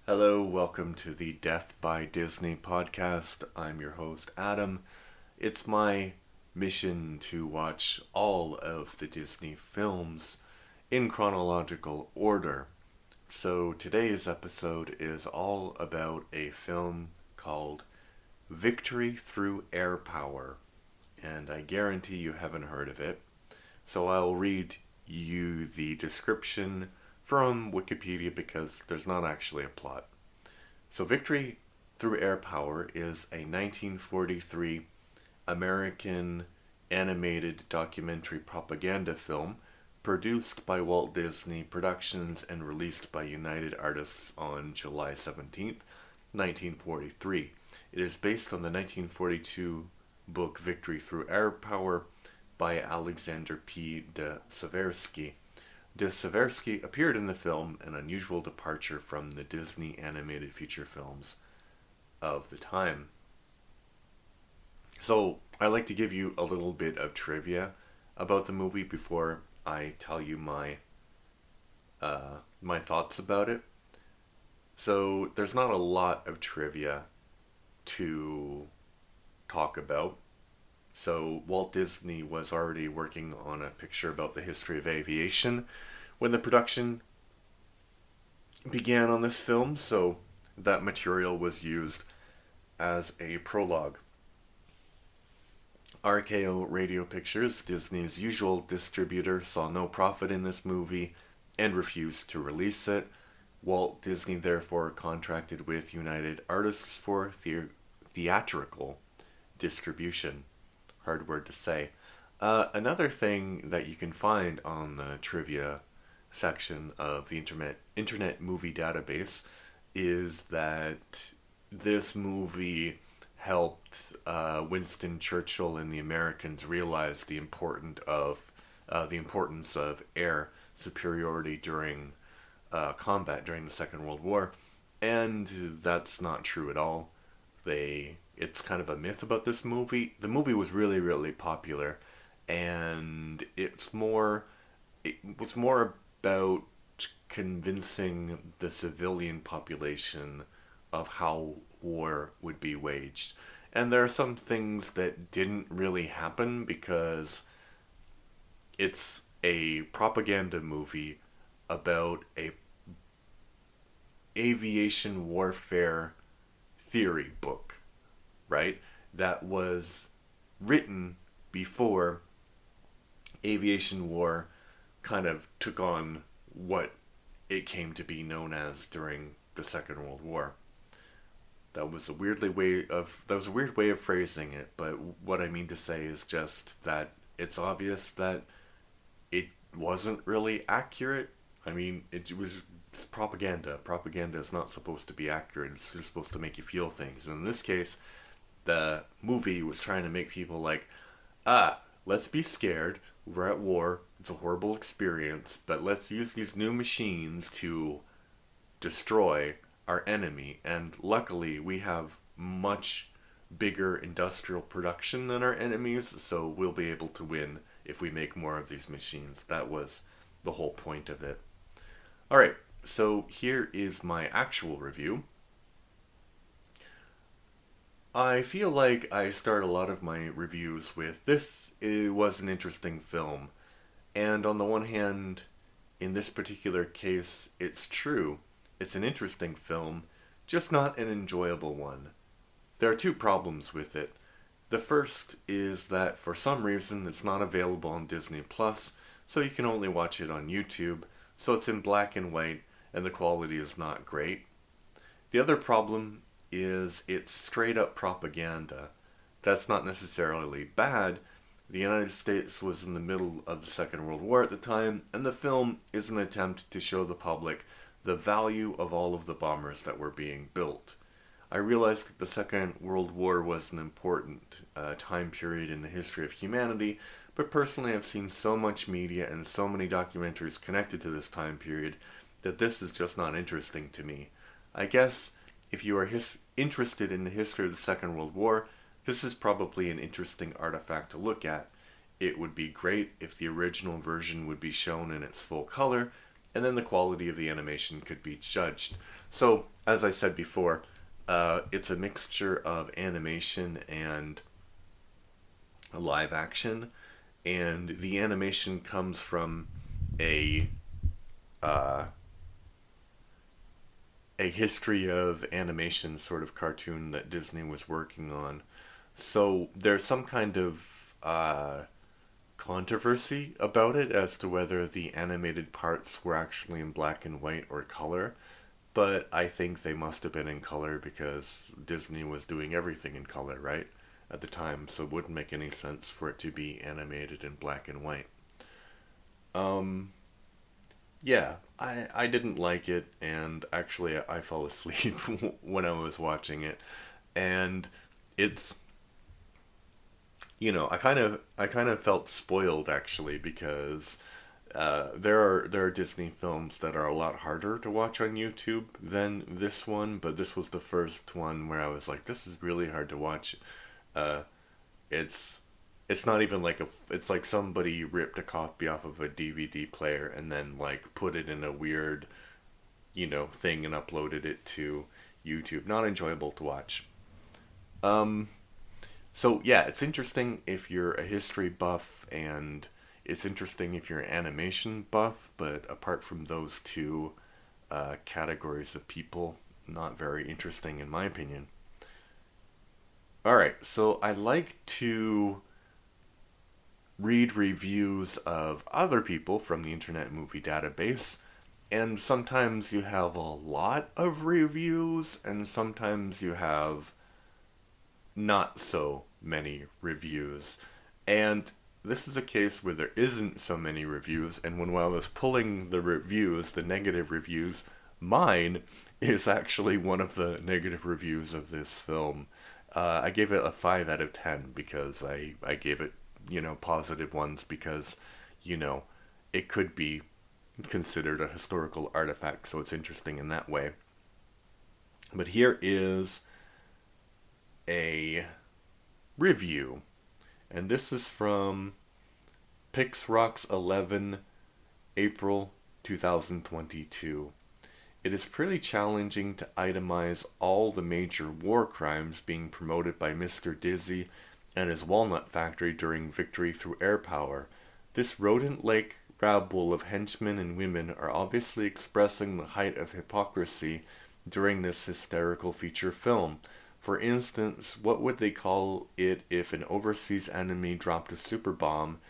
Hello, welcome to the Death by Disney podcast. I'm your host, Adam. It's my mission to watch all of the Disney films in chronological order. So today's episode is all about a film called Victory Through Air Power, and I guarantee you haven't heard of it. So I'll read you the description from Wikipedia because there's not actually a plot. So, Victory Through Air Power is a 1943 American animated documentary propaganda film produced by Walt Disney Productions and released by United Artists on July 17th, 1943. It is based on the 1942 book Victory Through Air Power by Alexander P. de Seversky. De Seversky appeared in the film, an unusual departure from the Disney animated feature films of the time. So, I like to give you a little bit of trivia about the movie before I tell you my thoughts about it. So, there's not a lot of trivia to talk about. So, Walt Disney was already working on a picture about the history of aviation when the production began on this film, so that material was used as a prologue. RKO Radio Pictures, Disney's usual distributor, saw no profit in this movie and refused to release it. Walt Disney therefore contracted with United Artists for theatrical distribution. Hard word to say. Another thing that you can find on the trivia section of the Internet Movie Database is that this movie helped Winston Churchill and the Americans realize the importance of air superiority during combat during the Second World War, and that's not true at all. It's kind of a myth about this movie. The movie was really, really popular, and it was more about convincing the civilian population of how war would be waged. And there are some things that didn't really happen because it's a propaganda movie about a aviation warfare theory book, right? That was written before aviation war kind of took on what it came to be known as during the Second World War. That was a weird way of phrasing it, but what I mean to say is just that it's obvious that it wasn't really accurate. I mean, it was propaganda. Propaganda is not supposed to be accurate. It's just supposed to make you feel things. And in this case, the movie was trying to make people like, let's be scared. We're at war. It's a horrible experience, but let's use these new machines to destroy our enemy. And luckily, we have much bigger industrial production than our enemies, so we'll be able to win if we make more of these machines. That was the whole point of it. Alright, so here is my actual review. I feel like I start a lot of my reviews with this it was an interesting film. And on the one hand, in this particular case, it's true. It's an interesting film, just not an enjoyable one. There are two problems with it. The first is that for some reason it's not available on Disney Plus, so you can only watch it on YouTube, so it's in black and white and the quality is not great. The other problem is it's straight up propaganda. That's not necessarily bad. The United States was in the middle of the Second World War at the time, and the film is an attempt to show the public the value of all of the bombers that were being built. I realized that the Second World War was an important time period in the history of humanity, but personally I've seen so much media and so many documentaries connected to this time period that this is just not interesting to me. I guess if you are interested in the history of the Second World War, this is probably an interesting artifact to look at. It would be great if the original version would be shown in its full color, and then the quality of the animation could be judged. So, as I said before, it's a mixture of animation and live action, and the animation comes from a uh, a history of animation sort of cartoon that Disney was working on. So there's some kind of controversy about it as to whether the animated parts were actually in black and white or color. But I think they must have been in color because Disney was doing everything in color, right? At the time, so it wouldn't make any sense for it to be animated in black and white. Um, yeah, I didn't like it, and actually I fell asleep when I was watching it, and it's I kind of felt spoiled actually because there are Disney films that are a lot harder to watch on YouTube than this one, but this was the first one where I was like, this is really hard to watch. Uh, it's it's not even like it's like somebody ripped a copy off of a DVD player and then like put it in a weird, thing and uploaded it to YouTube. Not enjoyable to watch. Um, so yeah, it's interesting if you're a history buff, and it's interesting if you're an animation buff, but apart from those two categories of people, not very interesting in my opinion. All right, so I like to read reviews of other people from the Internet Movie Database, and sometimes you have a lot of reviews, and sometimes you have not so many reviews. And this is a case where there isn't so many reviews, and when I was pulling the reviews, the negative reviews, mine is actually one of the negative reviews of this film. I gave it a 5 out of 10 because I gave it, positive ones because, you know, it could be considered a historical artifact, so it's interesting in that way. But here is a review, and this is from Pixrox 11, April 2022. It is pretty challenging to itemize all the major war crimes being promoted by Mr. Dizzy and his walnut factory during victory through air power. This rodent like rabble of henchmen and women are obviously expressing the height of hypocrisy during this hysterical feature film. For instance, what would they call it if an overseas enemy dropped a super bomb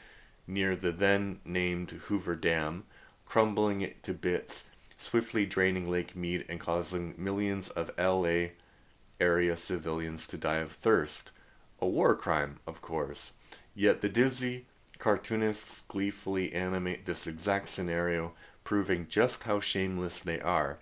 near the then named Hoover Dam, crumbling it to bits, swiftly draining Lake Mead and causing millions of LA area civilians to die of thirst? A war crime, of course. Yet the dizzy cartoonists gleefully animate this exact scenario, proving just how shameless they are.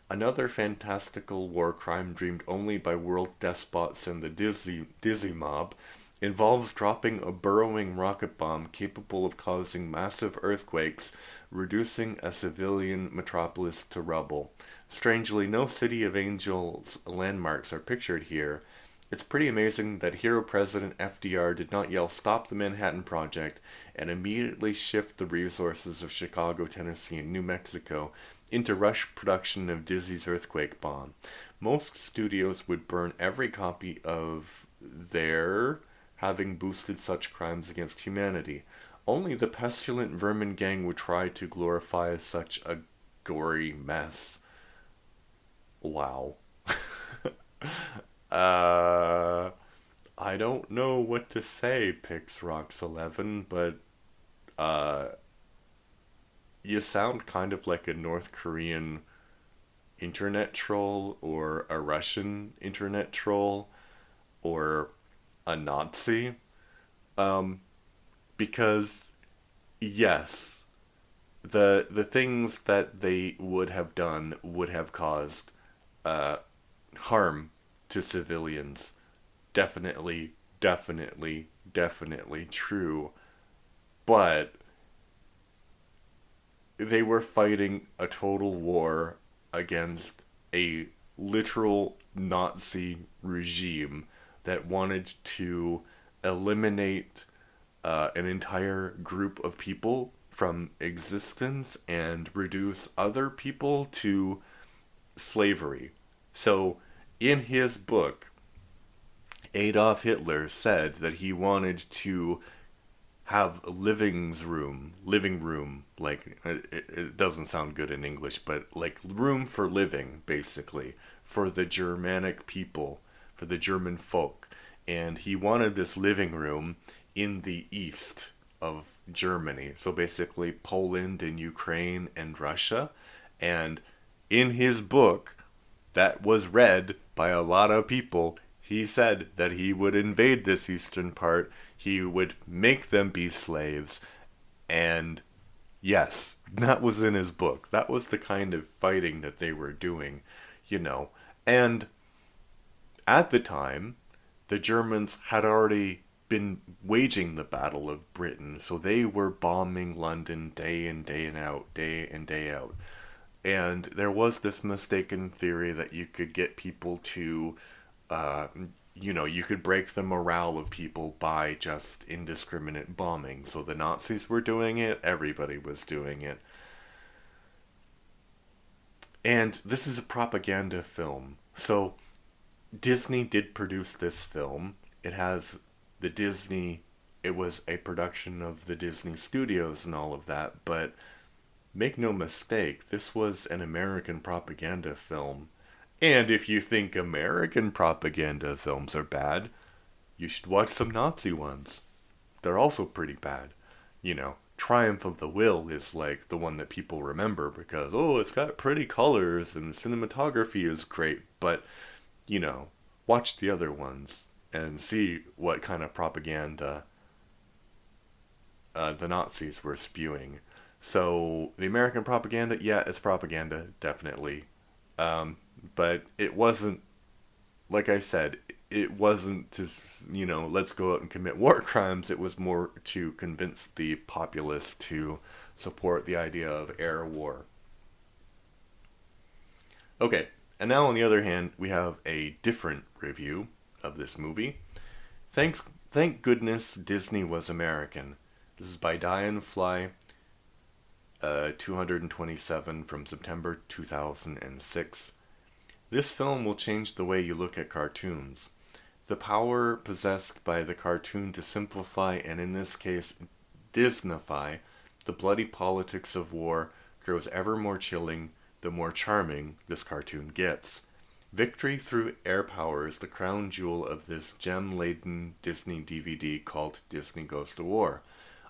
Another fantastical war crime dreamed only by world despots and the Dizzy mob involves dropping a burrowing rocket bomb capable of causing massive earthquakes, reducing a civilian metropolis to rubble. Strangely, no City of Angels landmarks are pictured here. It's pretty amazing that hero President FDR did not yell "Stop the Manhattan Project" and immediately shift the resources of Chicago, Tennessee, and New Mexico into rush production of Dizzy's earthquake bomb. Most studios would burn every copy of their having boosted such crimes against humanity. Only the pestilent vermin gang would try to glorify such a gory mess. Wow. uh, I don't know what to say, Pixrox11, but uh, you sound kind of like a North Korean internet troll or a Russian internet troll or a Nazi. Um, because yes, the things that they would have done would have caused uh, harm to civilians. Definitely, definitely, definitely true. But they were fighting a total war against a literal Nazi regime that wanted to eliminate an entire group of people from existence and reduce other people to slavery. So, in his book, Adolf Hitler said that he wanted to have living room, like it doesn't sound good in English, but like room for living, basically, for the Germanic people, for the German folk. And he wanted this living room in the east of Germany, so basically Poland and Ukraine and Russia. And in his book, that was read by a lot of people, he said that he would invade this eastern part, he would make them be slaves, and yes, that was in his book. That was the kind of fighting that they were doing, you know. And at the time, the Germans had already been waging the Battle of Britain, so they were bombing London day in, day out, day in, day out. And there was this mistaken theory that you could get people to, uh, you could break the morale of people by just indiscriminate bombing. So the Nazis were doing it, everybody was doing it. And this is a propaganda film. So Disney did produce this film. It has the Disney, it was a production of the Disney Studios and all of that, but make no mistake, this was an American propaganda film. And if you think American propaganda films are bad, you should watch some Nazi ones. They're also pretty bad. Triumph of the Will is like the one that people remember because, oh, it's got pretty colors and cinematography is great, but, you know, watch the other ones and see what kind of propaganda the Nazis were spewing. So, the American propaganda, yeah, it's propaganda, definitely. But it wasn't, like I said, it wasn't just, let's go out and commit war crimes. It was more to convince the populace to support the idea of air war. Okay, and now on the other hand, we have a different review of this movie. Thank goodness Disney was American. This is by Diane Fly, 227 from September 2006. This film will change the way you look at cartoons. The power possessed by the cartoon to simplify and, in this case, Disneyfy the bloody politics of war grows ever more chilling the more charming this cartoon gets. Victory through air power is the crown jewel of this gem-laden Disney DVD called Disney Goes to War.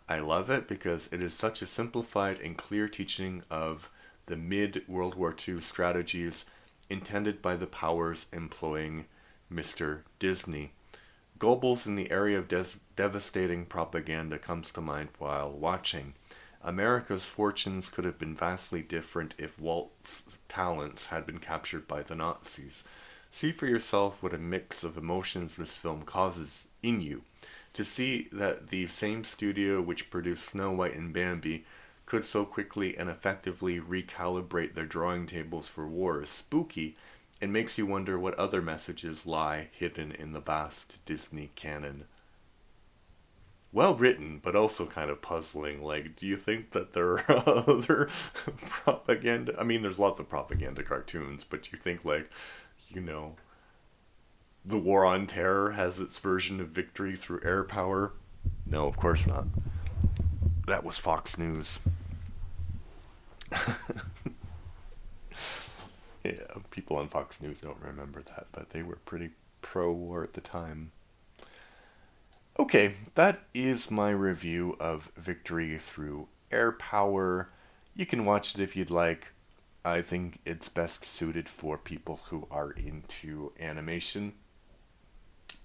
I love it because it is such a simplified and clear teaching of the mid-World War II strategies intended by the powers employing Mr. Disney. Goebbels in the area of devastating propaganda comes to mind while watching. America's fortunes could have been vastly different if Walt's talents had been captured by the Nazis. See for yourself what a mix of emotions this film causes in you. To see that the same studio which produced Snow White and Bambi could so quickly and effectively recalibrate their drawing tables for war is spooky and makes you wonder what other messages lie hidden in the vast Disney canon. Well written, but also kind of puzzling. Like, do you think that there are other propaganda? I mean, there's lots of propaganda cartoons, but you think, like, you know, the War on Terror has its version of victory through air power? No, of course not. That was Fox News. Yeah, people on Fox News don't remember that, but they were pretty pro-war at the time. Okay, that is my review of Victory Through Air Power. You can watch it if you'd like. I think it's best suited for people who are into animation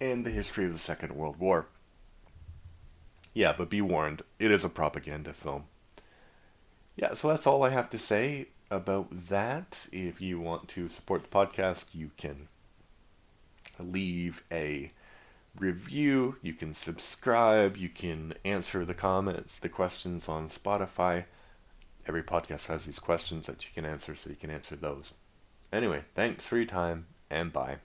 and the history of the Second World War. Yeah, but be warned, it is a propaganda film. Yeah, so that's all I have to say about that. If you want to support the podcast, you can leave a review, you can subscribe, you can answer the comments, the questions on Spotify. Every podcast has these questions that you can answer, so you can answer those. Anyway, thanks for your time, and bye.